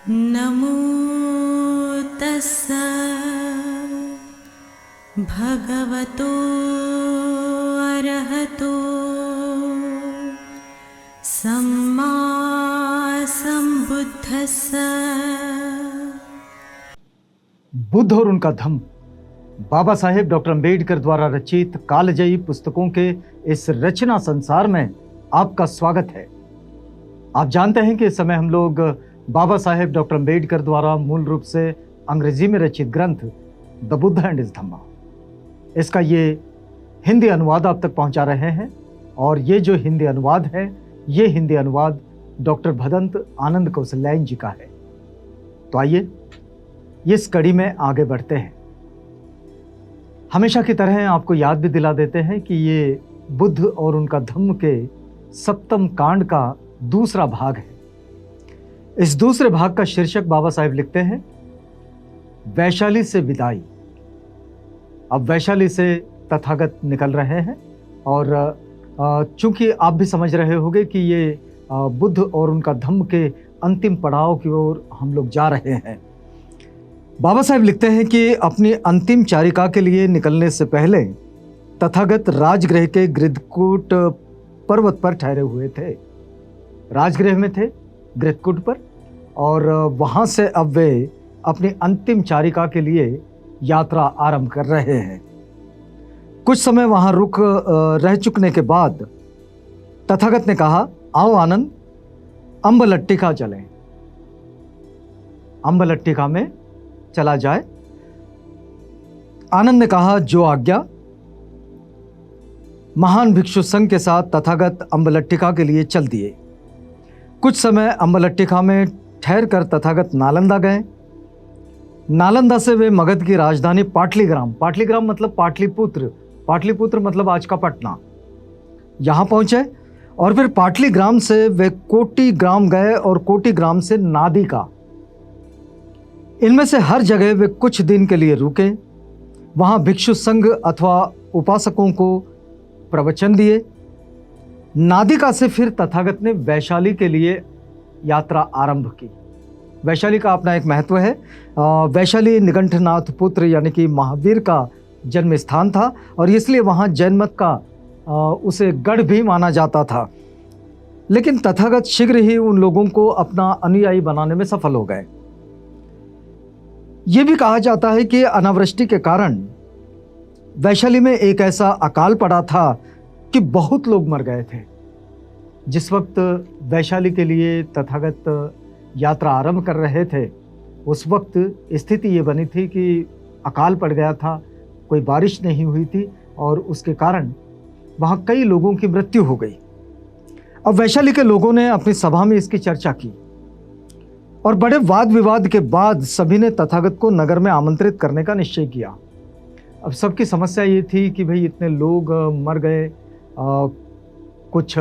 नमो तस्स भगवतो अरहतो सम्मा संबुद्धस्स। बुद्ध और उनका धम्म बाबा साहेब डॉक्टर अंबेडकर द्वारा रचित कालजयी पुस्तकों के इस रचना संसार में आपका स्वागत है। आप जानते हैं कि इस समय हम लोग बाबा साहेब डॉक्टर अंबेडकर द्वारा मूल रूप से अंग्रेजी में रचित ग्रंथ द बुद्ध एंड हिज धम्मा, इसका ये हिंदी अनुवाद आप तक पहुंचा रहे हैं। और ये जो हिंदी अनुवाद है, ये हिंदी अनुवाद डॉक्टर भदंत आनंद कौशल्यायन जी का है। तो आइए इस कड़ी में आगे बढ़ते हैं। हमेशा की तरह आपको याद भी दिला देते हैं कि ये बुद्ध और उनका धम्म के सप्तम कांड का दूसरा भाग है। इस दूसरे भाग का शीर्षक बाबा साहेब लिखते हैं वैशाली से विदाई। अब वैशाली से तथागत निकल रहे हैं और चूंकि आप भी समझ रहे होंगे कि ये बुद्ध और उनका धम्म के अंतिम पड़ाव की ओर हम लोग जा रहे हैं। बाबा साहेब लिखते हैं कि अपनी अंतिम चारिका के लिए निकलने से पहले तथागत राजगृह के गृद्धकूट पर्वत पर ठहरे हुए थे। राजगृह में थे गृद्धकूट पर, और वहां से अब वे अपनी अंतिम चारिका के लिए यात्रा आरंभ कर रहे हैं। कुछ समय वहां रुक रह चुकने के बाद तथागत ने कहा, आओ आनंद, अम्बलट्टिका चलें। अम्बलट्टिका में चला जाए। आनंद ने कहा, जो आज्ञा। महान भिक्षु संघ के साथ तथागत अम्बलट्टिका के लिए चल दिए। कुछ समय अम्बलट्टिका में ठहरकर तथागत नालंदा गए। नालंदा से वे मगध की राजधानी पाटलीग्राम, पाटलीग्राम मतलब पाटलिपुत्र, पाटलिपुत्र मतलब आज का पटना, यहां पहुंचे। और फिर पाटलीग्राम से वे कोटी ग्राम गए और कोटी ग्राम से नादिका। इनमें से हर जगह वे कुछ दिन के लिए रुके। वहां भिक्षु संघ अथवा उपासकों को प्रवचन दिए। नादिका से फिर तथागत ने वैशाली के लिए यात्रा आरंभ की। वैशाली का अपना एक महत्व है। वैशाली निगंठनाथ पुत्र यानी कि महावीर का जन्म स्थान था, और इसलिए वहां जैन मत का उसे गढ़ भी माना जाता था। लेकिन तथागत शीघ्र ही उन लोगों को अपना अनुयायी बनाने में सफल हो गए। यह भी कहा जाता है कि अनावृष्टि के कारण वैशाली में एक ऐसा अकाल पड़ा था कि बहुत लोग मर गए थे। जिस वक्त वैशाली के लिए तथागत यात्रा आरंभ कर रहे थे, उस वक्त स्थिति ये बनी थी कि अकाल पड़ गया था, कोई बारिश नहीं हुई थी, और उसके कारण वहाँ कई लोगों की मृत्यु हो गई। अब वैशाली के लोगों ने अपनी सभा में इसकी चर्चा की, और बड़े वाद विवाद के बाद सभी ने तथागत को नगर में आमंत्रित करने का निश्चय किया। अब सबकी समस्या ये थी कि भाई इतने लोग मर गए, कुछ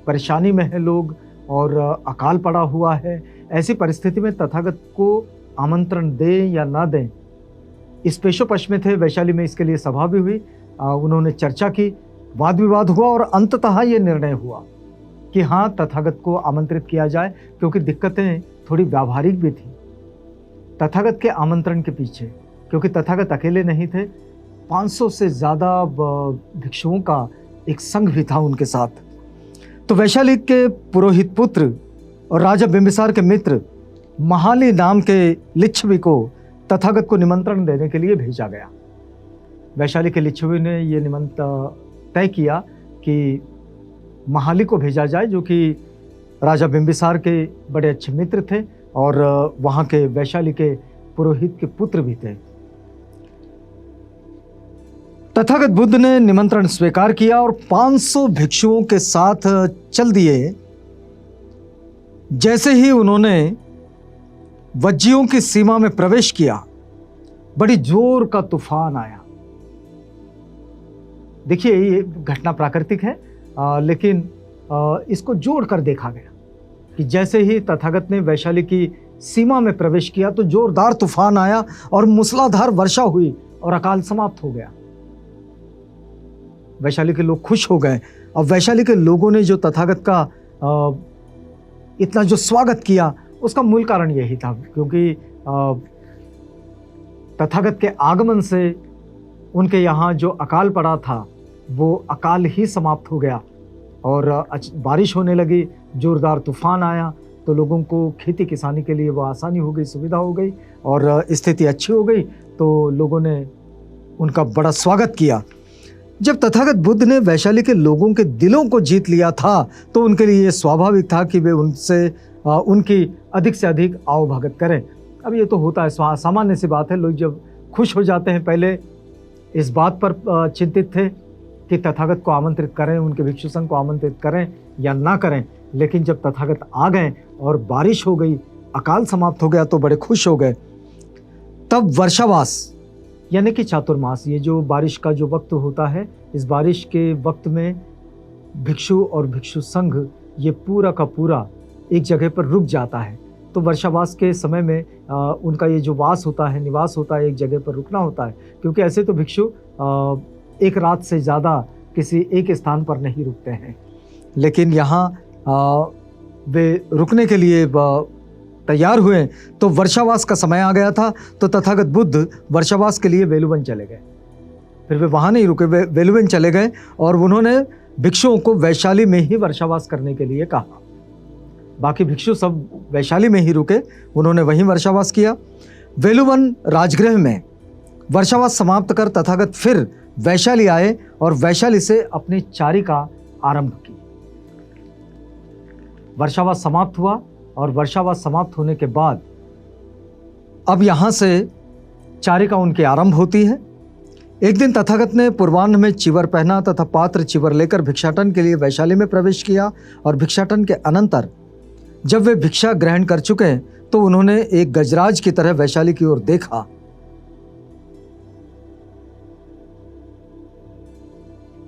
परेशानी में है लोग, और अकाल पड़ा हुआ है। ऐसी परिस्थिति में तथागत को आमंत्रण दें या ना दें, इस पेशोपश में थे। वैशाली में इसके लिए सभा भी हुई, उन्होंने चर्चा की, वाद विवाद हुआ, और अंततः ये निर्णय हुआ कि हाँ, तथागत को आमंत्रित किया जाए, क्योंकि दिक्कतें थोड़ी व्यावहारिक भी थी तथागत के आमंत्रण के पीछे। क्योंकि तथागत अकेले नहीं थे, 500 से ज़्यादा भिक्षुओं का एक संघ भी था उनके साथ। तो वैशाली के पुरोहित पुत्र और राजा बिंबिसार के मित्र महाली नाम के लिच्छवी को तथागत को निमंत्रण देने के लिए भेजा गया। वैशाली के लिच्छवी ने यह निमंत्रण तय किया कि महाली को भेजा जाए, जो कि राजा बिंबिसार के बड़े अच्छे मित्र थे और वहाँ के वैशाली के पुरोहित के पुत्र भी थे। तथागत बुद्ध ने निमंत्रण स्वीकार किया और 500 भिक्षुओं के साथ चल दिए। जैसे ही उन्होंने वज्जियों की सीमा में प्रवेश किया, बड़ी जोर का तूफान आया। देखिए, ये घटना प्राकृतिक है, लेकिन इसको जोड़कर देखा गया कि जैसे ही तथागत ने वैशाली की सीमा में प्रवेश किया तो जोरदार तूफान आया और मूसलाधार वर्षा हुई और अकाल समाप्त हो गया। वैशाली के लोग खुश हो गए। और वैशाली के लोगों ने जो तथागत का इतना जो स्वागत किया, उसका मूल कारण यही था, क्योंकि तथागत के आगमन से उनके यहाँ जो अकाल पड़ा था वो अकाल ही समाप्त हो गया और बारिश होने लगी, जोरदार तूफान आया, तो लोगों को खेती किसानी के लिए वो आसानी हो गई, सुविधा हो गई और स्थिति अच्छी हो गई। तो लोगों ने उनका बड़ा स्वागत किया। जब तथागत बुद्ध ने वैशाली के लोगों के दिलों को जीत लिया था तो उनके लिए स्वाभाविक था कि वे उनसे उनकी अधिक से अधिक आवभगत करें। अब ये तो होता है, सामान्य सी बात है। लोग जब खुश हो जाते हैं, पहले इस बात पर चिंतित थे कि तथागत को आमंत्रित करें, उनके भिक्षु संघ को आमंत्रित करें या ना करें, लेकिन जब तथागत आ गए और बारिश हो गई, अकाल समाप्त हो गया, तो बड़े खुश हो गए। तब वर्षावास यानी कि चातुर्मास, ये जो बारिश का जो वक्त होता है, इस बारिश के वक्त में भिक्षु और भिक्षु संघ ये पूरा का पूरा एक जगह पर रुक जाता है। तो वर्षावास के समय में उनका ये जो वास होता है, निवास होता है, एक जगह पर रुकना होता है, क्योंकि ऐसे तो भिक्षु एक रात से ज़्यादा किसी एक स्थान पर नहीं रुकते हैं। लेकिन यहाँ वे रुकने के लिए तैयार हुए, तो वर्षावास का समय आ गया था। तो तथागत बुद्ध वर्षावास के लिए वेलुवन चले गए। फिर वे वहाँ नहीं रुके, वे वेलुवन चले गए और उन्होंने भिक्षुओं को वैशाली में ही वर्षावास करने के लिए कहा। बाकी भिक्षु सब वैशाली में ही रुके, उन्होंने वहीं वर्षावास किया। वेलुवन राजगृह में वर्षावास समाप्त कर तथागत फिर वैशाली आए और वैशाली से अपनी चारिका आरंभ की। वर्षावास समाप्त हुआ और वर्षावास समाप्त होने के बाद अब यहाँ से चारिका उनकी आरंभ होती है। एक दिन तथागत ने पूर्वाह्न में चिवर पहना तथा पात्र चिवर लेकर भिक्षाटन के लिए वैशाली में प्रवेश किया और भिक्षाटन के अनंतर जब वे भिक्षा ग्रहण कर चुके तो उन्होंने एक गजराज की तरह वैशाली की ओर देखा।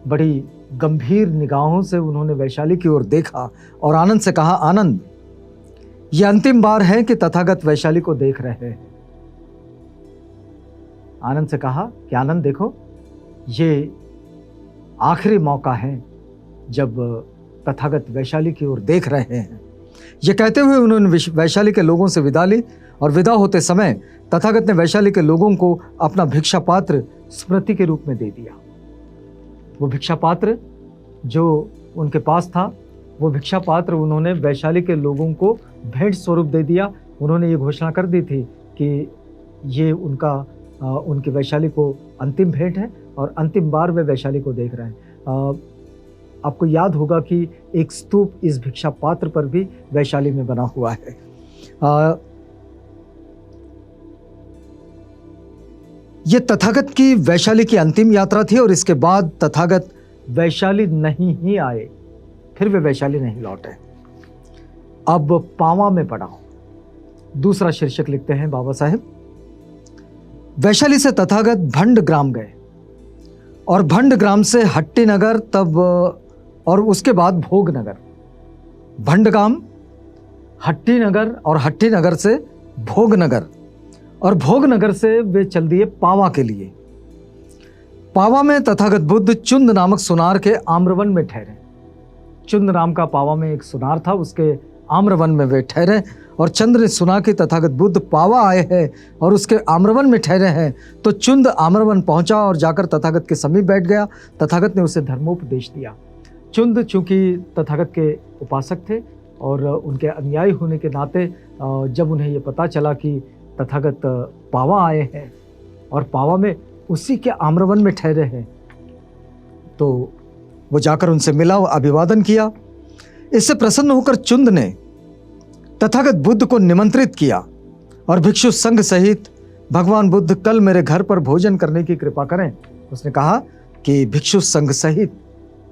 बड़ी गंभीर निगाहों से उन्होंने वैशाली की ओर देखा और आनंद से कहा, आनंद, यह अंतिम बार है कि तथागत वैशाली को देख रहे हैं। आनंद से कहा कि आनंद देखो, ये आखिरी मौका है जब तथागत वैशाली की ओर देख रहे हैं। ये कहते हुए उन्होंने वैशाली के लोगों से विदा ली और विदा होते समय तथागत ने वैशाली के लोगों को अपना भिक्षा पात्र स्मृति के रूप में दे दिया। वो भिक्षा पात्र जो उनके पास था, वो भिक्षा पात्र उन्होंने वैशाली के लोगों को भेंट स्वरूप दे दिया। उन्होंने ये घोषणा कर दी थी कि ये उनकी वैशाली को अंतिम भेंट है और अंतिम बार वे वैशाली को देख रहे हैं। आपको याद होगा कि एक स्तूप इस भिक्षा पात्र पर भी वैशाली में बना हुआ है। ये तथागत की वैशाली की अंतिम यात्रा थी और इसके बाद तथागत वैशाली नहीं ही आए, फिर वे वैशाली नहीं लौटे। अब पावा में पड़ा। दूसरा शीर्षक लिखते हैं बाबा साहेब, वैशाली से तथागत भंड ग्राम गए और भंड ग्राम से हट्टी नगर, तब और उसके बाद भोगनगर। भंडगाम, हट्टी नगर और हट्टी नगर से भोगनगर और भोगनगर से वे चल दिए पावा के लिए। पावा में तथागत बुद्ध चुंद नामक सुनार के आम्रवन में ठहरे। चुंद नाम का पावा में एक सुनार था, उसके आम्रवन में वे ठहरे और चंद्र ने सुना कि तथागत बुद्ध पावा आए हैं और उसके आम्रवन में ठहरे हैं, तो चुंद आम्रवन पहुंचा और जाकर तथागत के समीप बैठ गया। तथागत ने उसे धर्मोपदेश दिया। चुंद चूंकि तथागत के उपासक थे और उनके अनुयायी होने के नाते जब उन्हें ये पता चला कि तथागत पावा आए हैं और पावा में उसी के आम्रवन में ठहरे हैं, तो वो जाकर उनसे मिला, अभिवादन किया। इससे प्रसन्न होकर चुंद ने तथागत बुद्ध को निमंत्रित किया और भिक्षु संघ सहित भगवान बुद्ध कल मेरे घर पर भोजन करने की कृपा करें। उसने कहा कि भिक्षु संघ सहित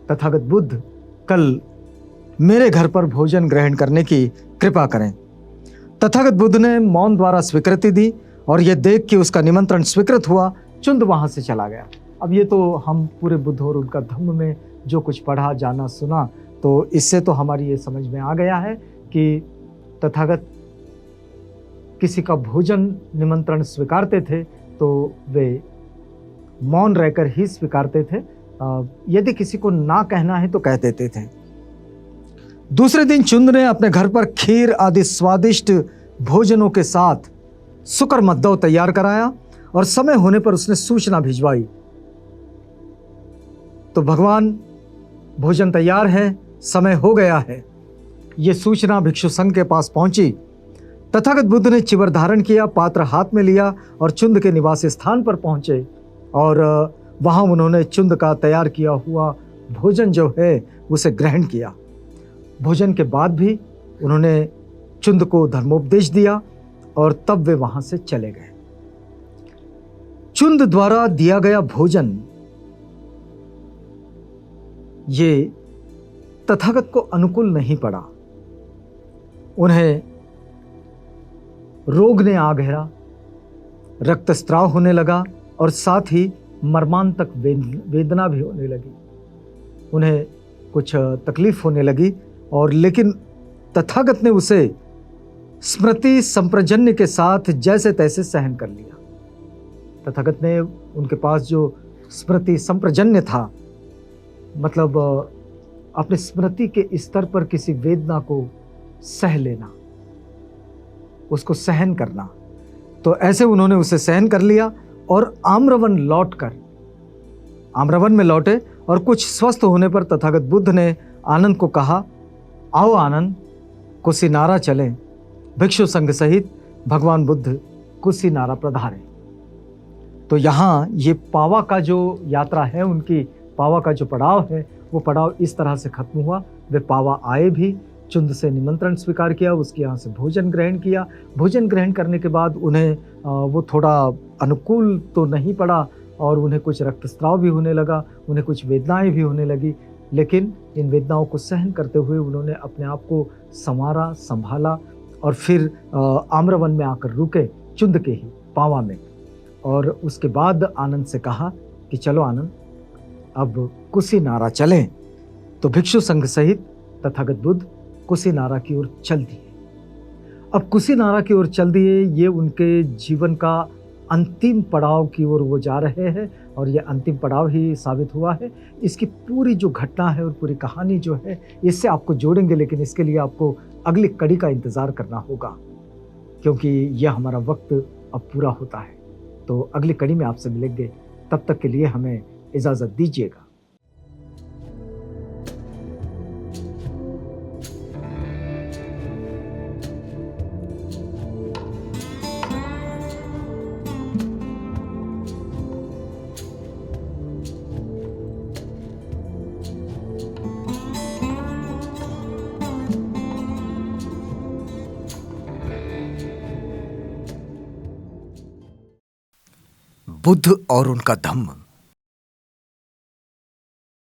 तथागत बुद्ध कल मेरे घर पर भोजन ग्रहण करने की कृपा करें। तथागत बुद्ध ने मौन द्वारा स्वीकृति दी और यह देख कि उसका निमंत्रण स्वीकृत हुआ, चुंद वहां से चला गया। अब ये तो हम पूरे बुद्ध और उनका धम्म में जो कुछ पढ़ा, जाना, सुना, तो इससे तो हमारी ये समझ में आ गया है कि तथागत किसी का भोजन निमंत्रण स्वीकारते थे तो वे मौन रहकर ही स्वीकारते थे। यदि किसी को ना कहना है तो कह देते थे। दूसरे दिन चुंद ने अपने घर पर खीर आदि स्वादिष्ट भोजनों के साथ सुकर मद्दव तैयार कराया और समय होने पर उसने सूचना भिजवाई। तो भगवान, भोजन तैयार है, समय हो गया है। ये सूचना भिक्षु संघ के पास पहुंची। तथागत बुद्ध ने चिवर धारण किया, पात्र हाथ में लिया और चुंद के निवास स्थान पर पहुंचे और वहां उन्होंने चुंद का तैयार किया हुआ भोजन जो है उसे ग्रहण किया। भोजन के बाद भी उन्होंने चुंद को धर्मोपदेश दिया और तब वे वहां से चले गए। चुंद द्वारा दिया गया भोजन ये तथागत को अनुकूल नहीं पड़ा। उन्हें रोग ने आ घेरा, रक्तस्राव होने लगा और साथ ही मर्मांतक वेदना भी होने लगी। उन्हें कुछ तकलीफ होने लगी और लेकिन तथागत ने उसे स्मृति संप्रजन्य के साथ जैसे तैसे सहन कर लिया। तथागत ने उनके पास जो स्मृति संप्रजन्य था, मतलब अपने स्मृति के स्तर पर किसी वेदना को सह लेना, उसको सहन करना, तो ऐसे उन्होंने उसे सहन कर लिया और आम्रवन में लौटे और कुछ स्वस्थ होने पर तथागत बुद्ध ने आनंद को कहा, आओ आनंद, कुशीनारा चलें। भिक्षु संघ सहित भगवान बुद्ध कुशीनारा पधारे। तो यहाँ ये पावा का जो यात्रा है, उनकी पावा का जो पड़ाव है, वो पड़ाव इस तरह से खत्म हुआ। वे पावा आए भी, चुंद से निमंत्रण स्वीकार किया, उसके यहाँ से भोजन ग्रहण किया। भोजन ग्रहण करने के बाद उन्हें वो थोड़ा अनुकूल तो नहीं पड़ा और उन्हें कुछ रक्तस्राव भी होने लगा, उन्हें कुछ वेदनाएं भी होने लगी, लेकिन इन वेदनाओं को सहन करते हुए उन्होंने अपने आप को संवारा, संभाला और फिर आम्रवन में आकर रुके, चुंद के ही पावा में। और उसके बाद आनंद से कहा कि चलो आनंद, अब कुशीनारा चलें। तो भिक्षु संघ सहित तथागत बुद्ध कुशीनारा की ओर चल दिए। अब कुशीनारा की ओर चल दिए, ये उनके जीवन का अंतिम पड़ाव की ओर वो जा रहे हैं और ये अंतिम पड़ाव ही साबित हुआ है। इसकी पूरी जो घटना है और पूरी कहानी जो है, इससे आपको जोड़ेंगे, लेकिन इसके लिए आपको अगली कड़ी का इंतज़ार करना होगा, क्योंकि यह हमारा वक्त अब पूरा होता है। तो अगली कड़ी में आपसे मिलेंगे, तब तक के लिए हमें इजाज़त दीजिएगा। बुद्ध और उनका धम्म।